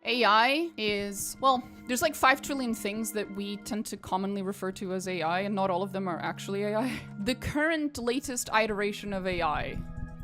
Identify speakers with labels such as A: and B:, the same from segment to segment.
A: AI is, well, there's like 5 trillion things that we tend to commonly refer to as AI, and not all of them are actually AI. The current latest iteration of AI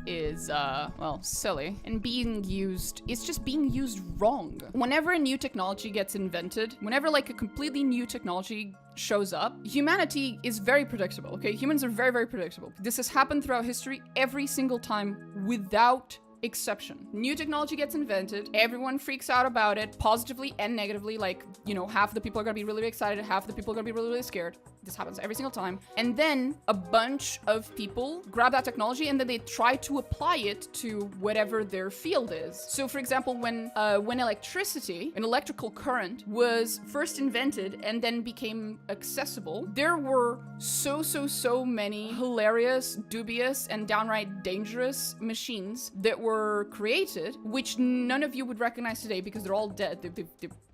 A: is, well, silly and being used, it's just being used wrong. Whenever a new technology gets invented, whenever like a completely new technology shows up, humanity is very predictable, okay? Humans are very, very predictable. This has happened throughout history every single time without exception. New technology gets invented, everyone freaks out about it, positively and negatively, like, you know, half the people are gonna be really excited, half the people are gonna be really, really scared. This happens every single time. And then a bunch of people grab that technology and then they try to apply it to whatever their field is. So for example, when electricity, an electrical current, was first invented and then became accessible, there were so many hilarious, dubious, and downright dangerous machines that were created, which none of you would recognize today because they're all dead.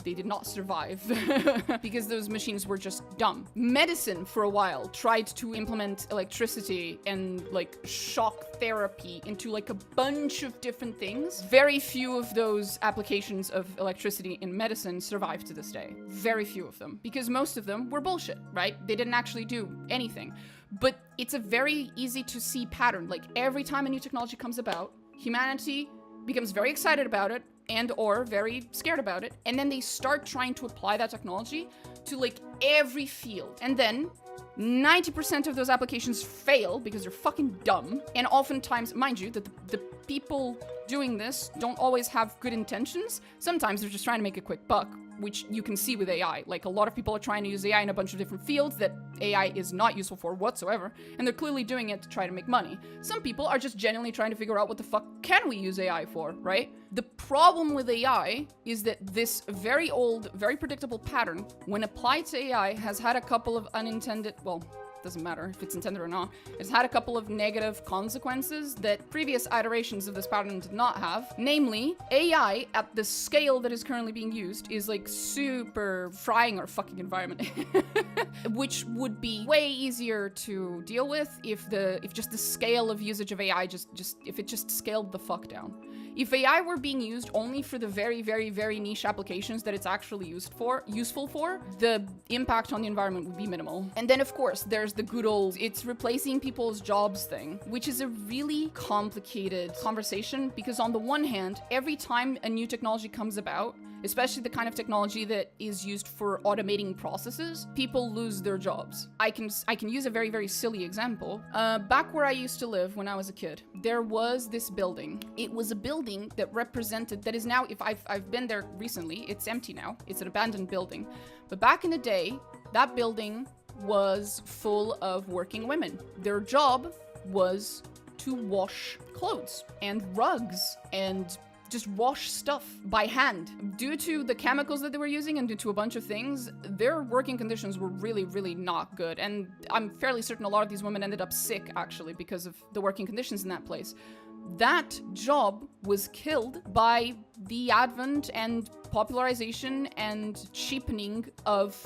A: They did not survive because those machines were just dumb. Medicine, for a while, tried to implement electricity and like shock therapy into like a bunch of different things. Very few of those applications of electricity in medicine survive to this day. Very few of them, because most of them were bullshit, right? They didn't actually do anything. But it's a very easy to see pattern. Like every time a new technology comes about, humanity becomes very excited about it and or very scared about it, and then they start trying to apply that technology to like every field. And then 90% of those applications fail because they're fucking dumb. And oftentimes, mind you, that the people doing this don't always have good intentions. Sometimes they're just trying to make a quick buck, which you can see with AI. Like a lot of people are trying to use AI in a bunch of different fields that AI is not useful for whatsoever, and they're clearly doing it to try to make money. Some people are just genuinely trying to figure out what the fuck can we use AI for, right? The problem with AI is that this very old, very predictable pattern, when applied to AI, has had a couple of unintended, well, doesn't matter if it's intended or not. It's had a couple of negative consequences that previous iterations of this pattern did not have. Namely, AI at the scale that is currently being used is like super frying our fucking environment. Which would be way easier to deal with if just the scale of usage of AI if it just scaled the fuck down. If AI were being used only for the very, very, very niche applications that it's actually useful for, the impact on the environment would be minimal. And then of course, there's the good old, it's replacing people's jobs thing, which is a really complicated conversation because on the one hand, every time a new technology comes about, especially the kind of technology that is used for automating processes, people lose their jobs. I can use a very, very silly example. Back where I used to live when I was a kid, there was this building. It was a building that represented, that is now, if I've been there recently, it's empty now. It's an abandoned building. But back in the day, that building was full of working women. Their job was to wash clothes and rugs and just wash stuff by hand. Due to the chemicals that they were using and due to a bunch of things, their working conditions were really, really not good. And I'm fairly certain a lot of these women ended up sick, actually, because of the working conditions in that place. That job was killed by the advent and popularization and cheapening of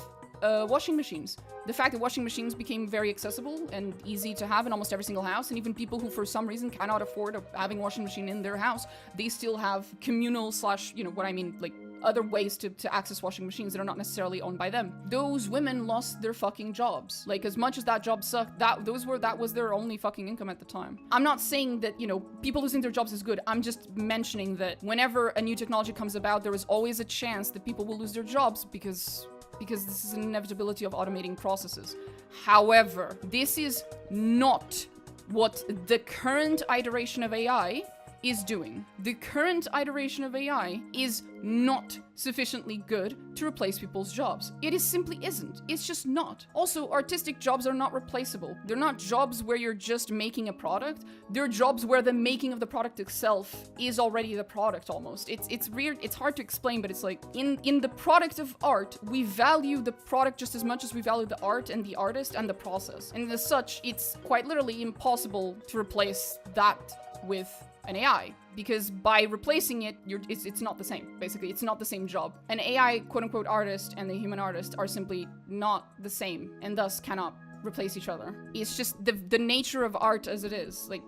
A: washing machines. The fact that washing machines became very accessible and easy to have in almost every single house, and even people who for some reason cannot afford having a washing machine in their house, they still have communal slash, you know what I mean, like other ways to access washing machines that are not necessarily owned by them. Those women lost their fucking jobs. Like as much as that job sucked, that was their only fucking income at the time. I'm not saying that, you know, people losing their jobs is good. I'm just mentioning that whenever a new technology comes about, there is always a chance that people will lose their jobs because this is an inevitability of automating processes. However, this is not what the current iteration of AI is doing. The current iteration of AI is not sufficiently good to replace people's jobs. It simply isn't. It's just not. Also, artistic jobs are not replaceable. They're not jobs where you're just making a product. They're jobs where the making of the product itself is already the product almost. It's weird. It's hard to explain, but it's like in the product of art, we value the product just as much as we value the art and the artist and the process. And as such, it's quite literally impossible to replace that with an AI, because by replacing it, it's not the same. Basically, it's not the same job. An AI quote-unquote artist and the human artist are simply not the same, and thus cannot replace each other. It's just the nature of art as it is. Like,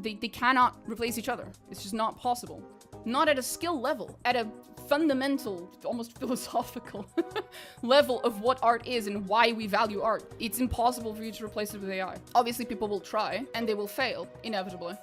A: they cannot replace each other. It's just not possible. Not at a skill level. At a fundamental, almost philosophical level of what art is and why we value art. It's impossible for you to replace it with AI. Obviously, people will try, and they will fail, inevitably.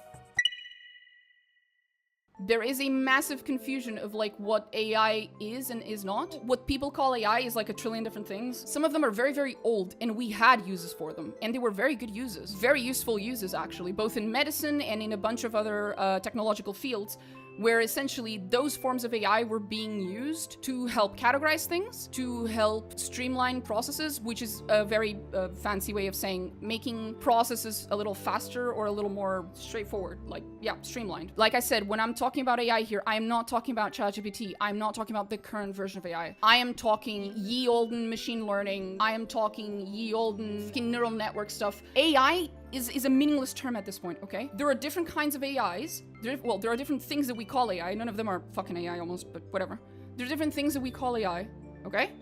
A: There is a massive confusion of like what AI is and is not. What people call AI is like a trillion different things. Some of them are very, very old, and we had uses for them, and they were very good uses. Very useful uses, actually, both in medicine and in a bunch of other technological fields, where essentially those forms of AI were being used to help categorize things, to help streamline processes, which is a very fancy way of saying making processes a little faster or a little more straightforward, like, yeah, streamlined. Like I said, when I'm talking about AI here, I am not talking about ChatGPT. I'm not talking about the current version of AI. I am talking ye olden machine learning. I am talking ye olden fucking neural network stuff. AI is a meaningless term at this point, okay? There are different kinds of AIs. There are different things that we call AI. None of them are fucking AI almost, but whatever. There are different things that we call AI, okay?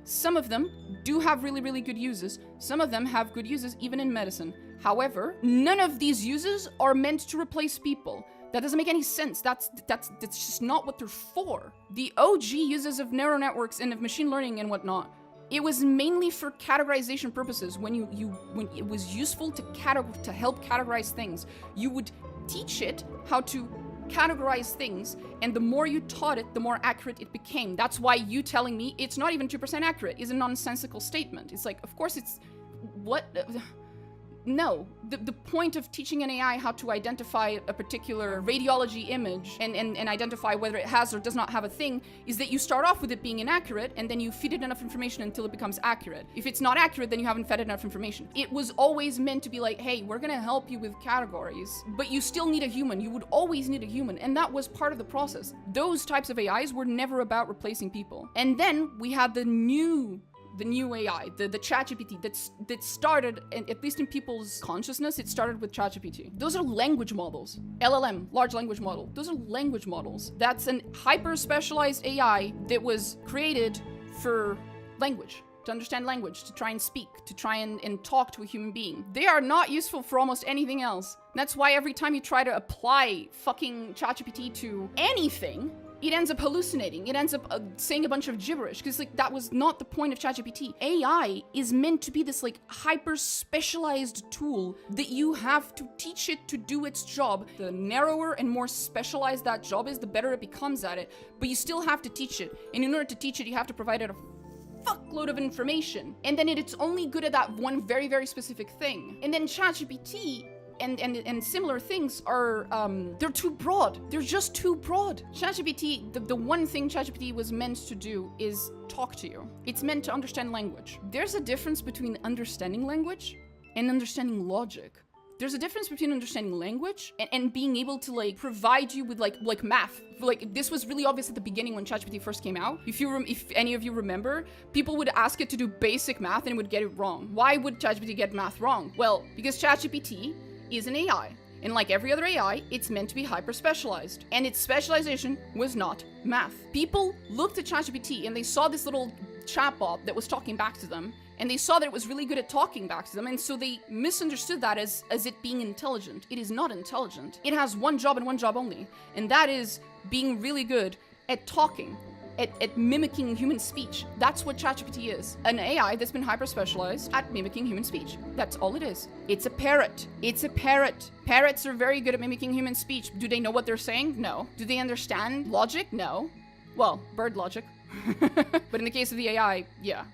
A: Some of them do have really, really good uses. Some of them have good uses even in medicine. However, none of these uses are meant to replace people. That doesn't make any sense. That's just not what they're for. The OG uses of neural networks and of machine learning and whatnot, it was mainly for categorization purposes. When it was useful to help categorize things, you would teach it how to categorize things, and the more you taught it, the more accurate it became. That's why you telling me it's not even 2% accurate is a nonsensical statement. It's like, of course it's... What? No. The point of teaching an AI how to identify a particular radiology image and identify whether it has or does not have a thing is that you start off with it being inaccurate, and then you feed it enough information until it becomes accurate. If it's not accurate, then you haven't fed it enough information. It was always meant to be like, hey, we're gonna help you with categories, but you still need a human. You would always need a human, and that was part of the process. Those types of AIs were never about replacing people. And then we had the new AI, the ChatGPT that started, and at least in people's consciousness, it started with ChatGPT. Those are language models. LLM, large language model. Those are language models. That's an hyper-specialized AI that was created for language, to understand language, to try and speak, to try and talk to a human being. They are not useful for almost anything else. That's why every time you try to apply fucking ChatGPT to anything, it ends up hallucinating. It ends up saying a bunch of gibberish, because like that was not the point of ChatGPT. AI is meant to be this like hyper specialized tool that you have to teach it to do its job. The narrower and more specialized that job is, the better it becomes at it. But you still have to teach it. And in order to teach it, you have to provide it a fuckload of information. And then it's only good at that one very, very specific thing. And then ChatGPT and similar things are, they're too broad. They're just too broad. ChatGPT, the one thing ChatGPT was meant to do is talk to you. It's meant to understand language. There's a difference between understanding language and understanding logic. There's a difference between understanding language and being able to like provide you with like math. Like this was really obvious at the beginning when ChatGPT first came out. If any of you remember, people would ask it to do basic math and it would get it wrong. Why would ChatGPT get math wrong? Well, because ChatGPT is an AI. And like every other AI, it's meant to be hyper-specialized. And its specialization was not math. People looked at ChatGPT and they saw this little chatbot that was talking back to them, and they saw that it was really good at talking back to them, and so they misunderstood that as it being intelligent. It is not intelligent. It has one job and one job only, and that is being really good at talking. At mimicking human speech. That's what ChatGPT is. An AI that's been hyper-specialized at mimicking human speech. That's all it is. It's a parrot. It's a parrot. Parrots are very good at mimicking human speech. Do they know what they're saying? No. Do they understand logic? No. Well, bird logic. But in the case of the AI, yeah.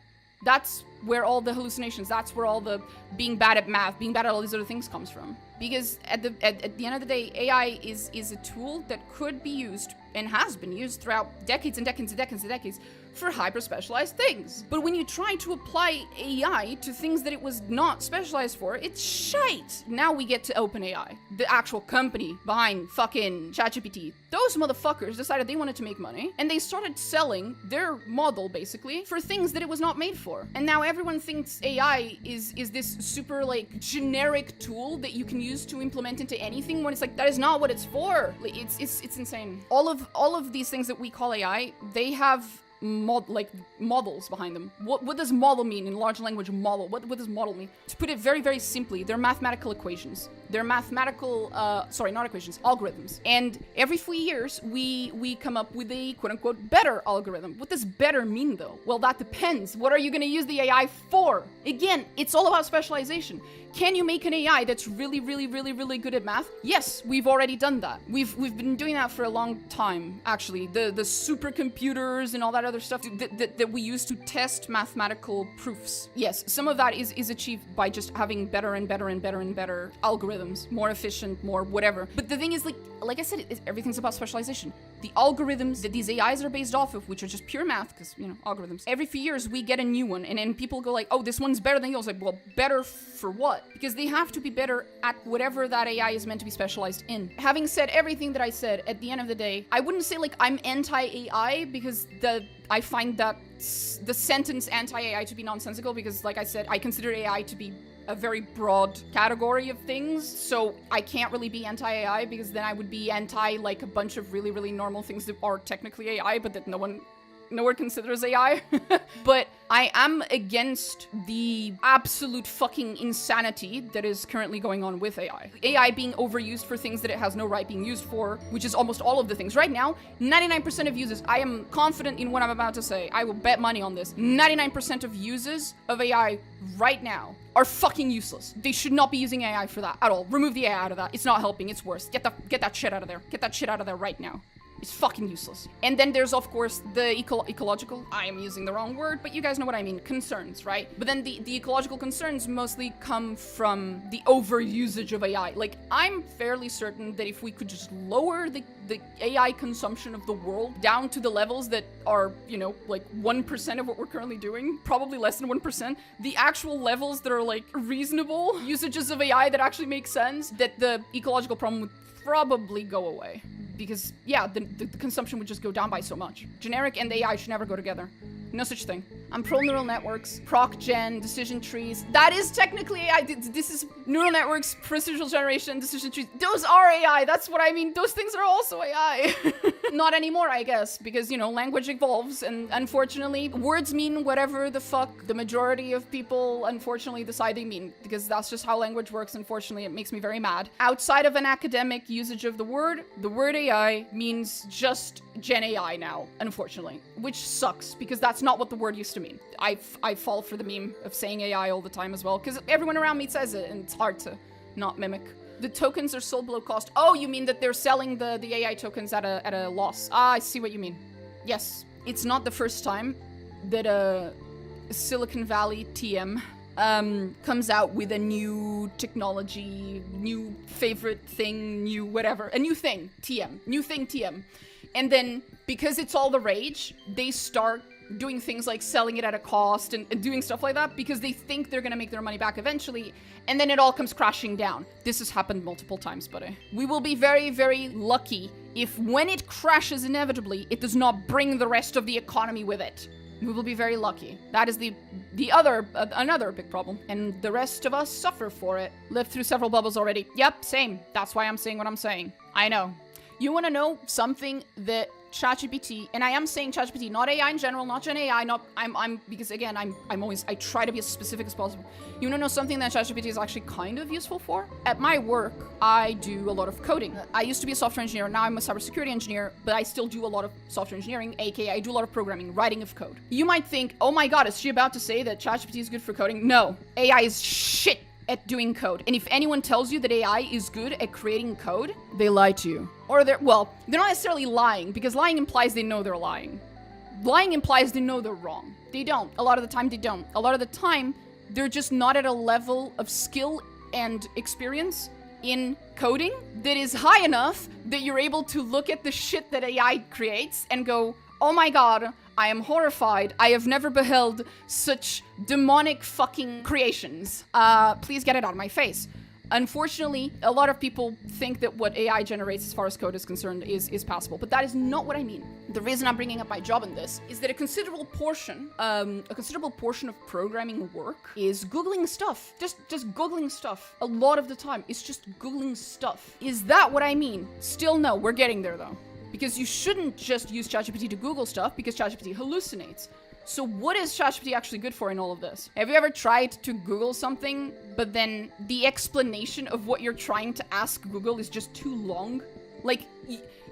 A: That's where all the hallucinations, that's where all the being bad at math, being bad at all these other things comes from. Because at the end of the day, AI is a tool that could be used and has been used throughout decades and decades and decades and decades for hyper-specialized things. But when you try to apply AI to things that it was not specialized for, it's shite. Now we get to OpenAI, the actual company behind fucking ChatGPT. Those motherfuckers decided they wanted to make money, and they started selling their model, basically, for things that it was not made for. And now everyone thinks AI is this super, like, generic tool that you can use to implement into anything, when it's like, that is not what it's for. Like, it's insane. All of these things that we call AI, they have models behind them. What does model mean in large language model? What does model mean? To put it very, very simply, they're mathematical equations. They're mathematical, not equations, algorithms. And every few years, we come up with a quote-unquote better algorithm. What does better mean, though? Well, that depends. What are you going to use the AI for? Again, it's all about specialization. Can you make an AI that's really, really, really, really good at math? Yes, we've already done that. We've been doing that for a long time, actually. The supercomputers and all that other stuff that we use to test mathematical proofs. Yes, some of that is achieved by just having better and better and better and better algorithms, more efficient, more whatever. But the thing is, like I said, everything's about specialization. The algorithms that these AIs are based off of, which are just pure math, because, algorithms. Every few years, we get a new one, and then people go like, oh, this one's better than yours. Like, well, better for what? Because they have to be better at whatever that AI is meant to be specialized in. Having said everything that I said, at the end of the day, I wouldn't say like I'm anti-AI, because I find that the sentence anti-AI to be nonsensical, because like I said, I consider AI to be a very broad category of things, so I can't really be anti-AI, because then I would be anti like a bunch of really, really normal things that are technically AI, but that no one considers AI. But I am against the absolute fucking insanity that is currently going on with AI. AI being overused for things that it has no right being used for, which is almost all of the things. Right now, 99% of users, I am confident in what I'm about to say. I will bet money on this. 99% of users of AI right now are fucking useless. They should not be using AI for that at all. Remove the AI out of that. It's not helping. It's worse. Get that shit out of there. Get that shit out of there right now. It's fucking useless. And then there's, of course, the ecological, I am using the wrong word, but you guys know what I mean, concerns, right? But then the ecological concerns mostly come from the overusage of AI. Like, I'm fairly certain that if we could just lower the AI consumption of the world down to the levels that are, like 1% of what we're currently doing, probably less than 1%, the actual levels that are like reasonable usages of AI that actually make sense, that the ecological problem would probably go away. Because, yeah, the consumption would just go down by so much. Generic and AI should never go together. No such thing. I'm pro neural networks, proc gen, decision trees. That is technically AI. This is neural networks, procedural generation, decision trees. Those are AI. That's what I mean. Those things are also AI. Not anymore, I guess, because, language evolves, and unfortunately, words mean whatever the fuck the majority of people unfortunately decide they mean, because that's just how language works. Unfortunately, it makes me very mad. Outside of an academic usage of the word AI means just Gen AI now, unfortunately, which sucks, because that's not what the word used to mean. I fall for the meme of saying AI all the time as well, because everyone around me says it, and it's hard to not mimic. The tokens are sold below cost. Oh, you mean that they're selling the AI tokens at a loss? Ah, I see what you mean. Yes, it's not the first time that a Silicon Valley TM comes out with a new technology, new favorite thing, new whatever, a new thing, TM. And then, because it's all the rage, they start doing things like selling it at a cost and doing stuff like that, because they think they're gonna make their money back eventually, and then it all comes crashing down. This has happened multiple times, buddy. We will be very, very lucky if when it crashes inevitably, it does not bring the rest of the economy with it. We will be very lucky. That is another big problem. And the rest of us suffer for it. Lived through several bubbles already. Yep, same. That's why I'm saying what I'm saying. I know. You want to know something that ChatGPT, and I am saying ChatGPT, not AI in general, not Gen AI, because again, I try to be as specific as possible. You want to know something that ChatGPT is actually kind of useful for? At my work, I do a lot of coding. I used to be a software engineer, now I'm a cybersecurity engineer, but I still do a lot of software engineering, aka I do a lot of programming, writing of code. You might think, oh my god, is she about to say that ChatGPT is good for coding? No, AI is shit at doing code. And if anyone tells you that AI is good at creating code, they lie to you. Or they're not necessarily lying, because lying implies they know they're lying. Lying implies they know they're wrong. They don't. A lot of the time, they don't. A lot of the time, they're just not at a level of skill and experience in coding that is high enough that you're able to look at the shit that AI creates and go, oh my god, I am horrified. I have never beheld such demonic fucking creations. Please get it out of my face. Unfortunately, a lot of people think that what AI generates as far as code is concerned is passable, but that is not what I mean. The reason I'm bringing up my job in this is that a considerable portion of programming work is Googling stuff. Just Googling stuff. A lot of the time, it's just Googling stuff. Is that what I mean? Still no, we're getting there though. because you shouldn't just use ChatGPT to Google stuff because ChatGPT hallucinates. So what is ChatGPT actually good for in all of this? Have you ever tried to Google something, but then the explanation of what you're trying to ask Google is just too long? Like,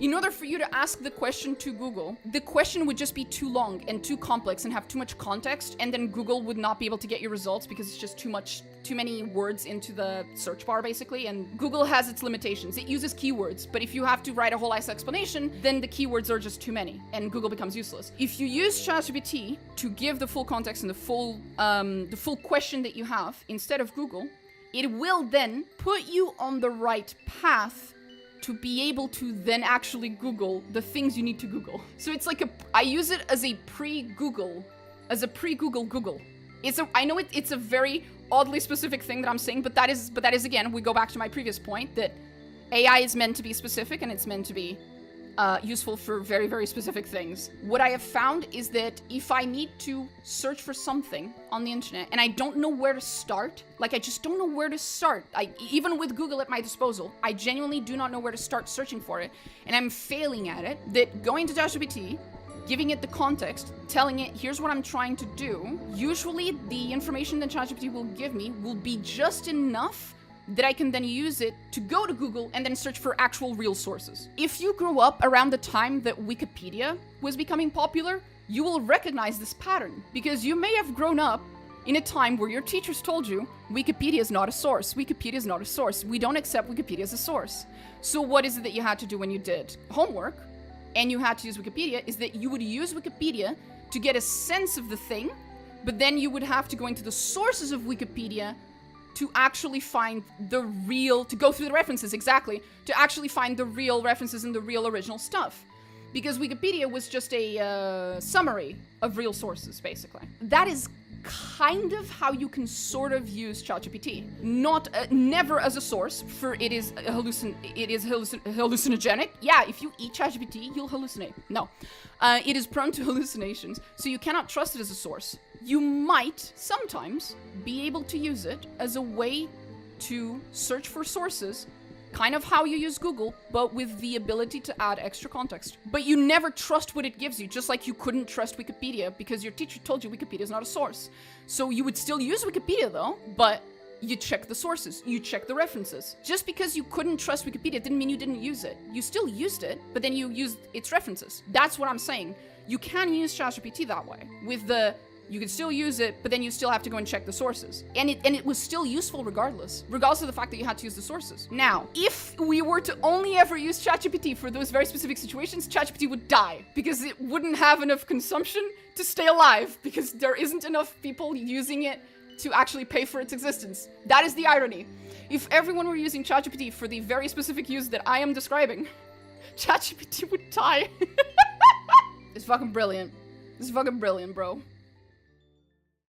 A: in order for you to ask the question to Google, the question would just be too long and too complex and have too much context, and then Google would not be able to get your results because it's just too many words into the search bar, basically, and Google has its limitations. It uses keywords, but if you have to write a whole ass explanation, then the keywords are just too many, and Google becomes useless. If you use ChatGPT to give the full context and the full question that you have instead of Google, it will then put you on the right path to be able to then actually Google the things you need to Google. So it's like I use it as a pre-Google Google. I know it's a very oddly specific thing that I'm saying, but that is again, we go back to my previous point that AI is meant to be specific and it's meant to be useful for very, very specific things. What I have found is that if I need to search for something on the internet and I don't know where to start, like I just don't know where to start, even with Google at my disposal, I genuinely do not know where to start searching for it, and I'm failing at it, that going to ChatGPT, giving it the context, telling it, here's what I'm trying to do, usually the information that ChatGPT will give me will be just enough that I can then use it to go to Google and then search for actual real sources. If you grew up around the time that Wikipedia was becoming popular, you will recognize this pattern, because you may have grown up in a time where your teachers told you, Wikipedia is not a source, Wikipedia is not a source, we don't accept Wikipedia as a source. So what is it that you had to do when you did homework and you had to use Wikipedia, is that you would use Wikipedia to get a sense of the thing, but then you would have to go into the sources of Wikipedia to actually find to go through the references, exactly, to actually find the real references and the real original stuff. Because Wikipedia was just a summary of real sources, basically. That is kind of how you can sort of use ChatGPT. Never as a source, for it is hallucinogenic. Yeah, if you eat ChatGPT, you'll hallucinate. No. It is prone to hallucinations, so you cannot trust it as a source. You might sometimes be able to use it as a way to search for sources, kind of how you use Google, but with the ability to add extra context. But you never trust what it gives you, just like you couldn't trust Wikipedia because your teacher told you Wikipedia is not a source. So you would still use Wikipedia though, but you check the sources, you check the references. Just because you couldn't trust Wikipedia didn't mean you didn't use it. You still used it, but then you used its references. That's what I'm saying. You can use ChatGPT that way. You can still use it, but then you still have to go and check the sources. And it was still useful regardless of the fact that you had to use the sources. Now, if we were to only ever use ChatGPT for those very specific situations, ChatGPT would die because it wouldn't have enough consumption to stay alive, because there isn't enough people using it to actually pay for its existence. That is the irony. If everyone were using ChatGPT for the very specific use that I am describing, ChatGPT would die. It's fucking brilliant. It's fucking brilliant, bro.